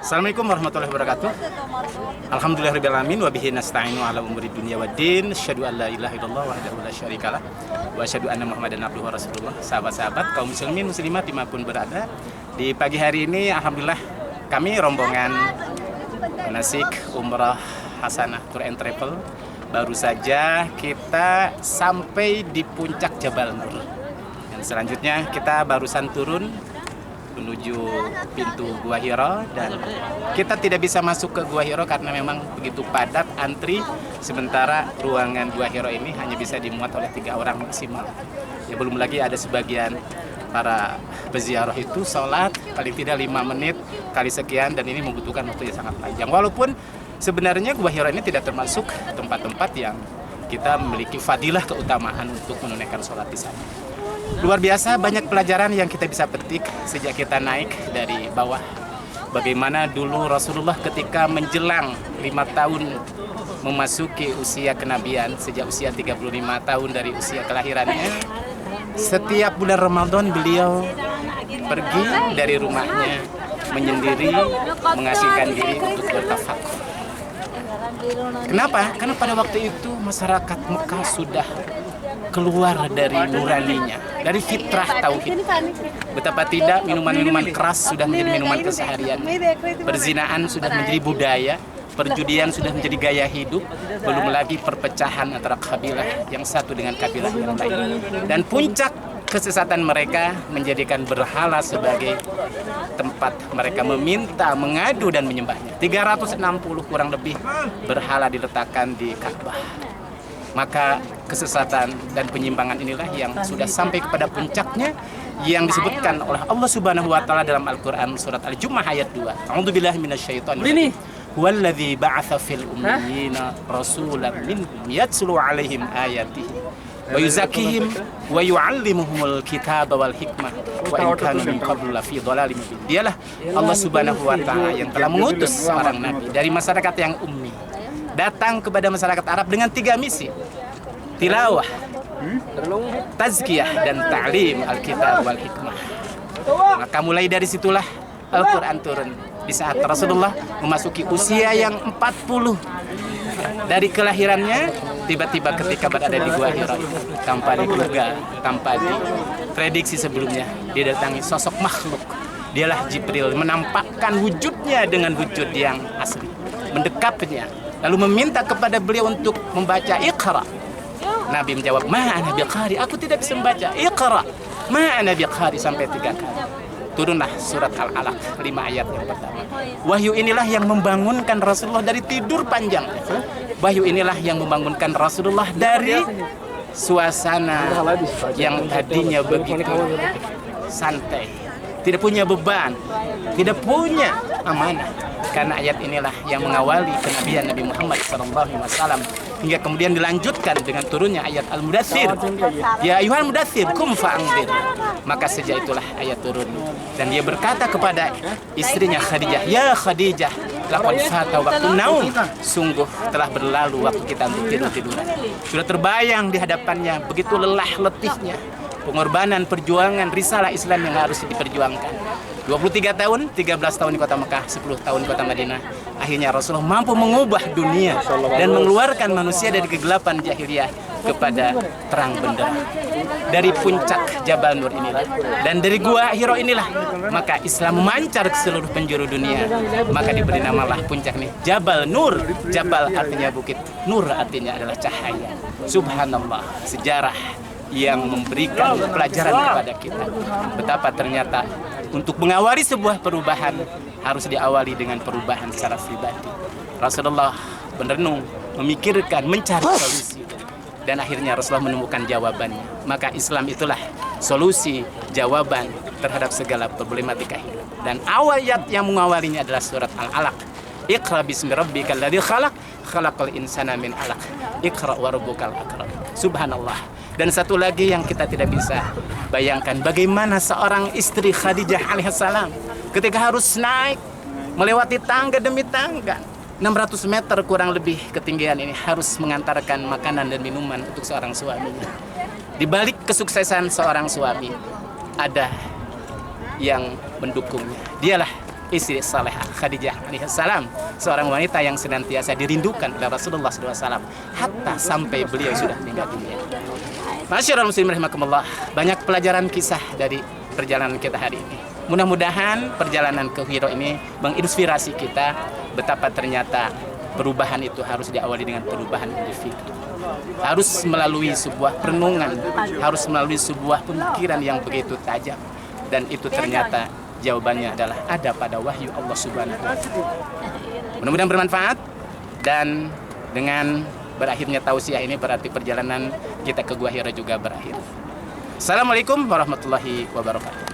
Assalamualaikum warahmatullahi wabarakatuh. Alhamdulillahirabbil alamin wa bihi nasta'inu ala umuri dunya waddin. Asyhadu an la ilaha illallah wahdahu la syarikalah wa asyhadu anna Muhammadan abduhu wa rasulullah. Sahabat-sahabat kaum muslimin muslimat dimanapun berada, di pagi hari ini alhamdulillah kami rombongan manasik umrah hasanah tour and travel baru saja kita sampai di puncak Jabal Nur. Dan selanjutnya kita barusan turun menuju pintu Gua Hiro, dan kita tidak bisa masuk ke Gua Hiro karena memang begitu padat antri, sementara ruangan Gua Hiro ini hanya bisa dimuat oleh 3 orang maksimal. Ya belum lagi ada sebagian para peziarah itu sholat paling tidak 5 menit kali sekian, dan ini membutuhkan waktu yang sangat panjang. Walaupun sebenarnya Gua Hiro ini tidak termasuk tempat-tempat yang kita memiliki fadilah keutamaan untuk menunaikan sholat di sana. Luar biasa banyak pelajaran yang kita bisa petik sejak kita naik dari bawah. Bagaimana dulu Rasulullah ketika menjelang 5 tahun memasuki usia kenabian, sejak usia 35 tahun dari usia kelahirannya, setiap bulan Ramadan beliau pergi dari rumahnya menyendiri, mengasingkan diri untuk bertafakur. Kenapa? Karena pada waktu itu masyarakat Mekah sudah keluar dari nuraninya, dari fitrah tauhid. Betapa tidak minuman-minuman keras sudah menjadi minuman keseharian. Perzinaan sudah menjadi budaya, perjudian sudah menjadi gaya hidup, belum lagi perpecahan antara kabilah yang satu dengan kabilah yang lain. Dan puncak kesesatan mereka menjadikan berhala sebagai tempat mereka meminta, mengadu dan menyembahnya. 360 kurang lebih berhala diletakkan di Ka'bah. Maka kesesatan dan penyimpangan inilah yang sudah sampai kepada puncaknya yang disebutkan oleh Allah Subhanahu wa taala dalam Al-Qur'an surat Al-Jumu'ah ayat 2. A'udzubillahi minasyaitonir rajim. Huwallazi ba'atsa fil ummiyina rasulan minhum yatslu 'alaihim ayatihi wa yuzakkihim wa yu'allimuhumul kitaba wal hikmah wa in kanu min qablu lafi dhalalim mubin. Dialah Allah Subhanahu wa taala yang telah mengutus seorang nabi dari masyarakat yang ummi datang kepada masyarakat Arab dengan 3 misi: tilawah, tazkiyah, dan ta'lim al-kitab wal hikmah. Maka mulai dari situlah Al-Quran turun di saat Rasulullah memasuki usia yang 40 dari kelahirannya. Tiba-tiba ketika berada di Gua Hiro tanpa diduga, tanpa diprediksi sebelumnya, didatangi sosok makhluk. Dialah Jibril, menampakkan wujudnya dengan wujud yang asli, mendekapnya, lalu meminta kepada beliau untuk membaca Iqra. Nabi menjawab, ma ana biqari, aku tidak bisa membaca. Iqra, ma ana biqari, sampai 3 kali. Turunlah surat Al-Alaq 5 ayat yang pertama. Wahyu inilah yang membangunkan Rasulullah dari tidur panjang. Wahyu inilah yang membangunkan Rasulullah dari suasana yang tadinya begitu santai, tidak punya beban, tidak punya amanah. Karena ayat inilah yang mengawali kenabian Nabi Muhammad SAW, hingga kemudian dilanjutkan dengan turunnya ayat Al-Mudaththir. Ya ayyuhal mudaththir qum fa'anzir. Maka sejak itulah ayat turun, dan dia berkata kepada istrinya Khadijah, ya Khadijah, laqad fata waktu naum, sungguh telah berlalu waktu kita untuk tidur-tiduran. Sudah terbayang di hadapannya begitu lelah letihnya pengorbanan, perjuangan risalah Islam yang harus diperjuangkan. 23 tahun, 13 tahun di kota Mekah, 10 tahun di kota Madinah. Akhirnya Rasulullah mampu mengubah dunia dan mengeluarkan manusia dari kegelapan jahiliyah kepada terang benderang. Dari puncak Jabal Nur inilah, dan dari Gua Hiro inilah, maka Islam memancar ke seluruh penjuru dunia. Maka diberi namalah puncak ini Jabal Nur. Jabal artinya bukit, Nur artinya adalah cahaya. Subhanallah, sejarah yang memberikan pelajaran kepada kita betapa ternyata untuk mengawali sebuah perubahan harus diawali dengan perubahan secara pribadi. Rasulullah merenung, memikirkan, mencari solusi, dan akhirnya Rasulullah menemukan jawabannya. Maka Islam itulah solusi, jawaban terhadap segala problematika hidup. Dan ayat yang mengawalinya adalah surat Al-Alaq. Iqra bismi rabbikal ladzi khalaq, khalaqal insana min 'alaq. Iqra wa rabbukal akram. Subhanallah. Dan satu lagi yang kita tidak bisa bayangkan, bagaimana seorang istri Khadijah alaihissalam ketika harus naik melewati tangga demi tangga 600 meter kurang lebih ketinggian ini, harus mengantarkan makanan dan minuman untuk seorang suaminya. Di balik kesuksesan seorang suami ada yang mendukungnya. Dialah istri salehah Khadijah alaihissalam, seorang wanita yang senantiasa dirindukan oleh Rasulullah SAW hatta sampai beliau sudah meninggal dunia. Masyaallah muslimin rahimakumullah, banyak pelajaran kisah dari perjalanan kita hari ini. Mudah-mudahan perjalanan ke Hira ini menginspirasi kita betapa ternyata perubahan itu harus diawali dengan perubahan individu. Harus melalui sebuah perenungan, harus melalui sebuah pemikiran yang begitu tajam. Dan itu ternyata jawabannya adalah ada pada wahyu Allah Subhanahu wa Ta'ala. Mudah-mudahan bermanfaat, dan dengan berakhirnya tausiah ini berarti perjalanan kita ke Gua Hira juga berakhir. Assalamualaikum warahmatullahi wabarakatuh.